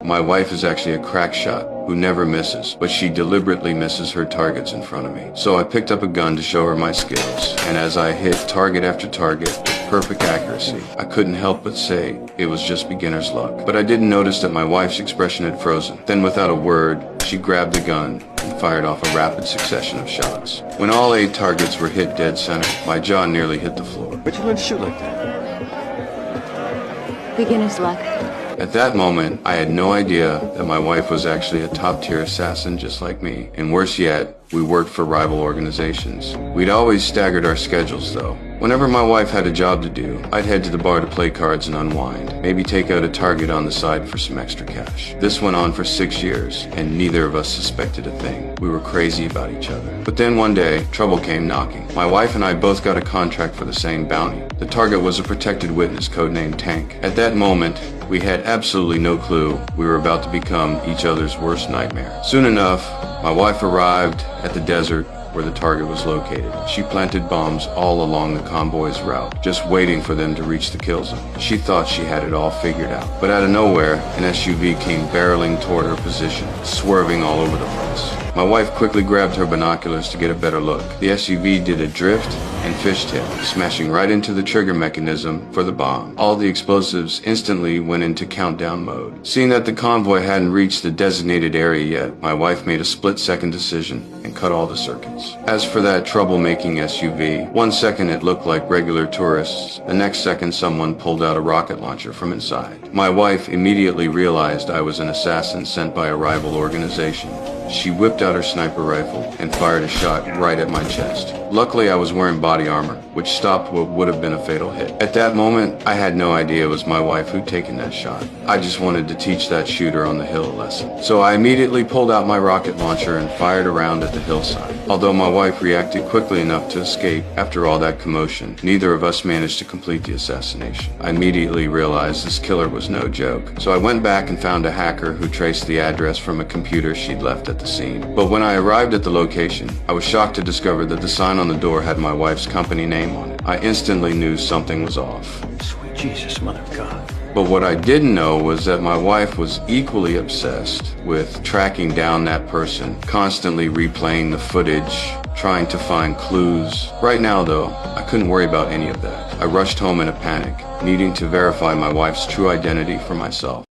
My wife is actually a crack shot who never misses, but she deliberately misses her targets in front of me. So I picked up a gun to show her my skills, and as I hit target after target with perfect accuracy, I couldn't help but say it was just beginner's luck. But I didn't notice that my wife's expression had frozen. Then without a word, she grabbed the gun and fired off a rapid succession of shots. When all 8 targets were hit dead center, my jaw nearly hit the floor. Where'd you learn to shoot like that? Beginner's luck. At that moment, I had no idea that my wife was actually a top-tier assassin just like me. And worse yet, we worked for rival organizations. We'd always staggered our schedules though. Whenever my wife had a job to do, I'd head to the bar to play cards and unwind, maybe take out a target on the side for some extra cash. This went on for 6 years, and neither of us suspected a thing. We were crazy about each other. But then one day, trouble came knocking. My wife and I both got a contract for the same bounty. The target was a protected witness codenamed Tank. At that moment, we had absolutely no clue we were about to become each other's worst nightmare. Soon enough, my wife arrived at the desert where the target was located. She planted bombs all along the convoy's route, just waiting for them to reach the kill zone. She thought she had it all figured out. But out of nowhere, an SUV came barreling toward her position, swerving all over the place. My wife quickly grabbed her binoculars to get a better look. The SUV did a drift and fishtail, smashing right into the trigger mechanism for the bomb. All the explosives instantly went into countdown mode. Seeing that the convoy hadn't reached the designated area yet, my wife made a split-second decision and cut all the circuits. As for that troublemaking SUV, 1 second it looked like regular tourists. The next second someone pulled out a rocket launcher from inside. My wife immediately realized I was an assassin sent by a rival organization. She whipped out her sniper rifle and fired a shot right at my chest. Luckily, I was wearing body armor, which stopped what would have been a fatal hit. At that moment, I had no idea it was my wife who'd taken that shot. I just wanted to teach that shooter on the hill a lesson. So I immediately pulled out my rocket launcher and fired around at the hillside. Although my wife reacted quickly enough to escape after all that commotion, neither of us managed to complete the assassination. I immediately realized this killer was no joke. So I went back and found a hacker who traced the address from a computer she'd left at the scene. But when I arrived at the location, I was shocked to discover that the sign on the door had my wife's company name on it. I instantly knew something was off. Sweet Jesus, Mother of God. But what I didn't know was that my wife was equally obsessed with tracking down that person, constantly replaying the footage, trying to find clues. Right now though, I couldn't worry about any of that. I rushed home in a panic, needing to verify my wife's true identity for myself.